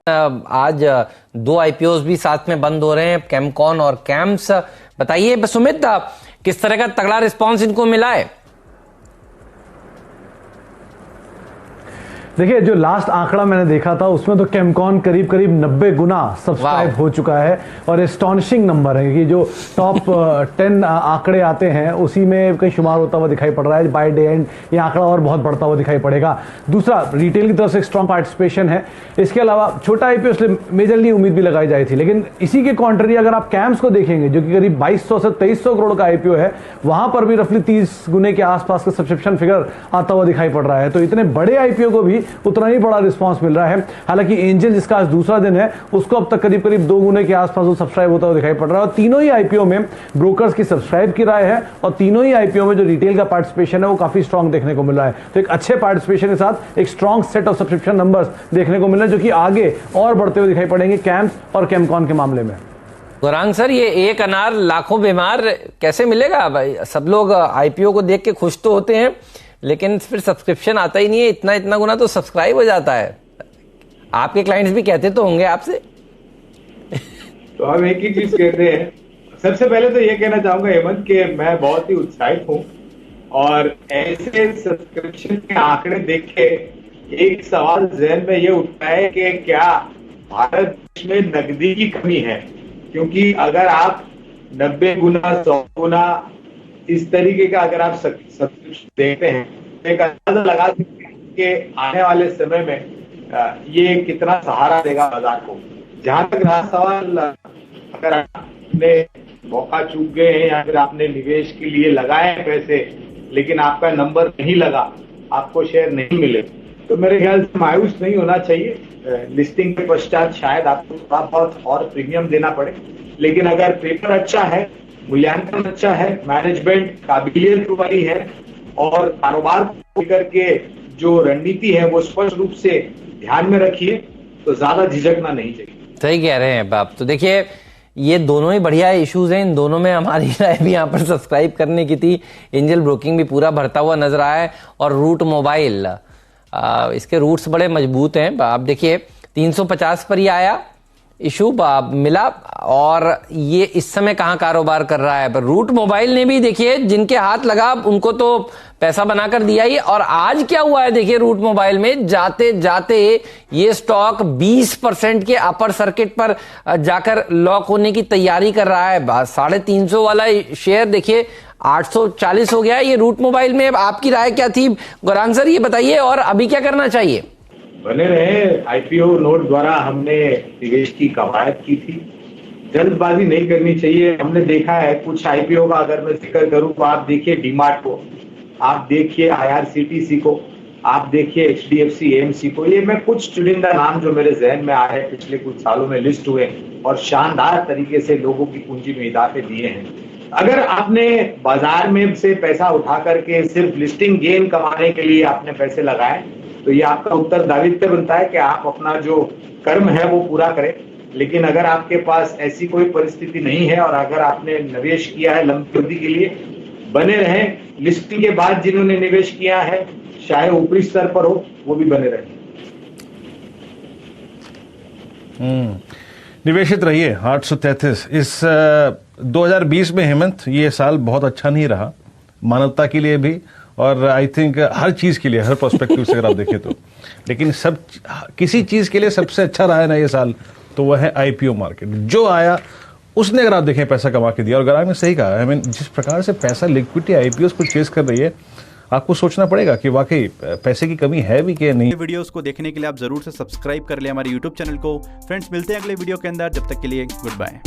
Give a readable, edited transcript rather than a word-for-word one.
आज दो आईपीओस भी साथ में बंद हो रहे हैं, कैमकॉन और कैम्स। बताइए सुमित, किस तरह का तगड़ा रिस्पांस इनको मिला है? देखिए, जो लास्ट आंकड़ा मैंने देखा था उसमें तो कैमकॉन करीब 90 गुना सब्सक्राइब हो चुका है और एस्टॉनिशिंग नंबर है कि जो टॉप 10 आंकड़े आते हैं उसी में कहीं शुमार होता हुआ दिखाई पड़ रहा है। बाय डे एंड ये आंकड़ा और बहुत बढ़ता हुआ दिखाई पड़ेगा। दूसरा, रिटेल की तरफ से स्ट्रॉन्ग पार्टिसिपेशन है। इसके अलावा छोटा आईपीओ इसलिए मेजरली उम्मीद भी लगाई जाती थी, लेकिन इसी के कॉन्ट्ररी अगर आप कैम्स को देखेंगे जो कि करीब 2200 से 2300 करोड़ का आईपीओ है, वहां पर भी रफली 30 गुने के आसपास का सब्सक्रिप्शन फिगर आता हुआ दिखाई पड़ रहा है। तो इतने बड़े आईपीओ को भी उतना ही बड़ा रिस्पांस मिल रहा है। हालांकि एंजल, जिसका आज दूसरा दिन है, उसको अब तक करीब 2 गुने के आसपास वो सब्सक्राइब होता हुआ दिखाई पड़ रहा है। और तीनों ही आईपीओ में ब्रोकर्स की सब्सक्राइब की राय है और तीनों ही आईपीओ में जो रिटेल का पार्टिसिपेशन है वो काफी स्ट्रांग देखने को मिल रहा है। तो एक अच्छे पार्टिसिपेशन के साथ एक strong set of subscription numbers देखने को मिल रहे हैं, जो कि आगे और बढ़ते हुए दिखाई पड़ेंगे कैम्स और कैमकॉन के मामले में। गौरांग सर, ये एक अनार लाखों बीमार कैसे मिलेगा भाई? सब लोग आईपीओ को देख के खुश तो होते हैं, लेकिन फिर सब्सक्रिप्शन आता ही नहीं है। इतना गुना तो सब्सक्राइब हो जाता है। आपके क्लाइंट्स भी कहते तो होंगे आपसे। तो हम एक ही चीज कहते हैं। सबसे पहले तो ये कहना चाहूंगा हेमंत कि मैं बहुत ही उत्साहित हूँ और ऐसे सब्सक्रिप्शन के आंकड़े देख के एक सवाल जहन में ये उठता है कि क्या भारत देश में नकदी की कमी है? क्योंकि अगर आप 90 गुना 100 गुना इस तरीके का अगर आप सब्सक्रिप्शन देखते हैं तो एक अंदाजा लगा सकते हैं कि आने वाले समय में ये कितना सहारा देगा बाजार को। जहां तक रहा सवाल, अगर आपने मौका चूक गए हैं या फिर आपने निवेश के लिए लगाए हैं पैसे लेकिन आपका नंबर नहीं लगा, आपको शेयर नहीं मिले, तो मेरे ख्याल से मायूस नहीं होना चाहिए। लिस्टिंग के पश्चात शायद आपको थोड़ा बहुत और प्रीमियम देना पड़े, लेकिन अगर पेपर अच्छा है, मूल्यांकन अच्छा है, मैनेजमेंट काबिलियत वाली है और कारोबार को लेकर के जो रणनीति है वो स्पष्ट रूप से ध्यान में रखिए, तो ज्यादा झिझकना नहीं चाहिए। सही कह रहे हैं आप। तो देखिए, ये दोनों ही बढ़िया इश्यूज हैं। इन दोनों में हमारी राय भी यहाँ पर सब्सक्राइब करने की थी। एंजल ब्रोकिंग भी पूरा भरता हुआ नजर आया है और रूट मोबाइल, इसके रूट्स बड़े मजबूत हैं। आप देखिए 350 पर ही आया, इशू मिला और ये इस समय कहाँ कारोबार कर रहा है। पर रूट मोबाइल ने भी देखिए जिनके हाथ लगा उनको तो पैसा बनाकर दिया ही। और आज क्या हुआ है देखिए, रूट मोबाइल में जाते जाते ये स्टॉक 20% के अपर सर्किट पर जाकर लॉक होने की तैयारी कर रहा है। 350 वाला शेयर देखिए 840 हो गया ये रूट मोबाइल में। आपकी राय क्या थी गौरांग सर, ये बताइए, और अभी क्या करना चाहिए? बने रहे। आईपीओ नोट द्वारा हमने निवेश की कवायद की थी, जल्दबाजी नहीं करनी चाहिए। हमने देखा है कुछ आईपीओ का, अगर मैं जिक्र करूं तो आप देखिए डीमार्ट को, आप देखिए आईआरसीटीसी को, आप देखिए एचडीएफसी एएमसी को। ये मैं कुछ चुनिंदा नाम जो मेरे जहन में आ रहे हैं पिछले कुछ सालों में लिस्ट हुए और शानदार तरीके से लोगों की पूंजी में इजाफे दिए हैं। अगर आपने बाजार में से पैसा उठा करके सिर्फ लिस्टिंग गेन कमाने के लिए आपने पैसे लगाए, तो ये आपका उत्तरदायित्व बनता है कि आप अपना जो कर्म है वो पूरा करें। लेकिन अगर आपके पास ऐसी कोई परिस्थिति नहीं है और अगर आपने निवेश किया है लंबी अवधि के लिए, बने रहें। लिस्टिंग के बाद जिन्होंने निवेश किया है, चाहे ऊपरी स्तर पर हो, वो भी बने रहें। निवेशित रहिए। 833 इस 2020 में हेमंत, ये साल बहुत अच्छा नहीं रहा मानवता के लिए भी और आई थिंक हर चीज के लिए, हर पर्सपेक्टिव से अगर आप देखें तो। लेकिन सब किसी चीज के लिए सबसे अच्छा रहा है ना ये साल, तो वह है आईपीओ मार्केट। जो आया उसने अगर आप देखें पैसा कमा के दिया। और गौरांग ने सही कहा, आई मीन जिस प्रकार से पैसा लिक्विडिटी आईपीओ को चेस कर रही है, आपको सोचना पड़ेगा कि वाकई पैसे की कमी है भी कि नहीं। वीडियोस को देखने के लिए आप जरूर से सब्सक्राइब कर ले हमारे यूट्यूब चैनल को। फ्रेंड्स, मिलते हैं अगले वीडियो के अंदर। जब तक के लिए गुड बाय।